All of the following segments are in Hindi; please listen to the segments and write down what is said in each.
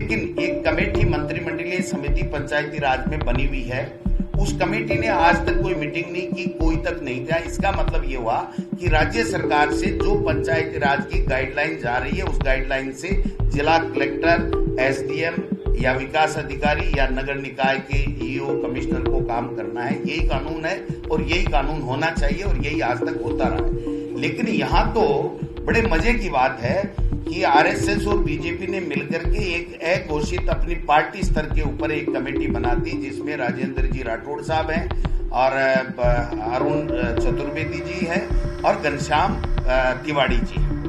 लेकिन एक कमेटी मंत्रिमंडलीय समिति पंचायती राज में बनी हुई है, उस कमेटी ने आज तक कोई मीटिंग नहीं की, कोई तक नहीं किया। इसका मतलब ये हुआ कि राज्य सरकार से जो पंचायती राज की गाइडलाइन जा रही है, उस गाइडलाइन से जिला कलेक्टर, एसडीएम या विकास अधिकारी या नगर निकाय के ईओ कमिश्नर को काम करना है। यही कानून है और यही कानून होना चाहिए और यही आज तक होता रहा है। लेकिन यहाँ तो बड़े मजे की बात है कि आरएसएस और बीजेपी ने मिलकर के एक अघोषित अपनी पार्टी स्तर के ऊपर एक कमेटी बना दी, जिसमें राजेंद्र जी राठौड़ साहब हैं और अरुण चतुर्वेदी जी हैं और घनश्याम तिवारी जी हैं।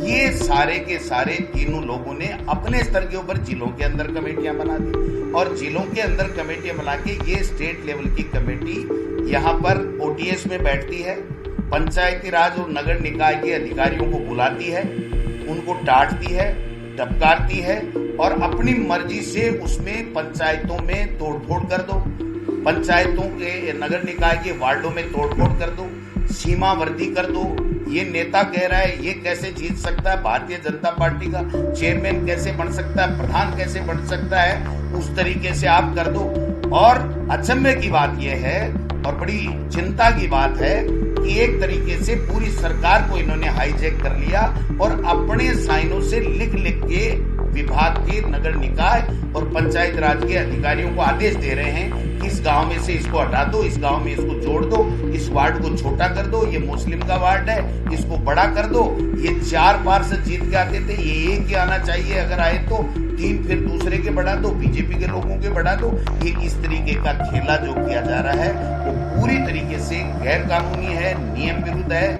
ये सारे के सारे तीनों लोगों ने अपने स्तर के ऊपर जिलों के अंदर कमेटियां बना दी और जिलों के अंदर कमेटियां बना के ये स्टेट लेवल की कमेटी यहाँ पर ओटीएस में बैठती है, पंचायती राज और नगर निकाय के अधिकारियों को बुलाती है, उनको डांटती है, धपकारती है और अपनी मर्जी से उसमें पंचायतों में तोड़फोड़ कर दो, पंचायतों के नगर निकाय के वार्डों में तोड़फोड़ कर दो, सीमावर्ती कर दो। ये नेता कह रहा है ये कैसे जीत सकता है, भारतीय जनता पार्टी का चेयरमैन कैसे बन सकता है, प्रधान कैसे बन सकता है, उस तरीके से आप कर दो। और अचंभे की बात यह है और बड़ी चिंता की बात है कि एक तरीके से पूरी सरकार को इन्होंने हाईजैक कर लिया और अपने साइनों से लिख लिख के विभाग के, नगर निकाय और पंचायत राज के अधिकारियों को आदेश दे रहे हैं कि इस गांव में से इसको हटा दो, इस गांव में इसको जोड़ दो, इस वार्ड को छोटा कर दो, ये मुस्लिम का वार्ड है इसको बड़ा कर दो। ये 4 पार्षद जीत के आते थे, ये एक ही आना चाहिए, अगर आए तो 3 फिर दूसरे के बढ़ा दो, बीजेपी के लोगों के बढ़ा दो। ये इस तरीके का खेला जो किया जा रहा है वो पूरी तरीके से गैर कानूनी है, नियम विरुद्ध है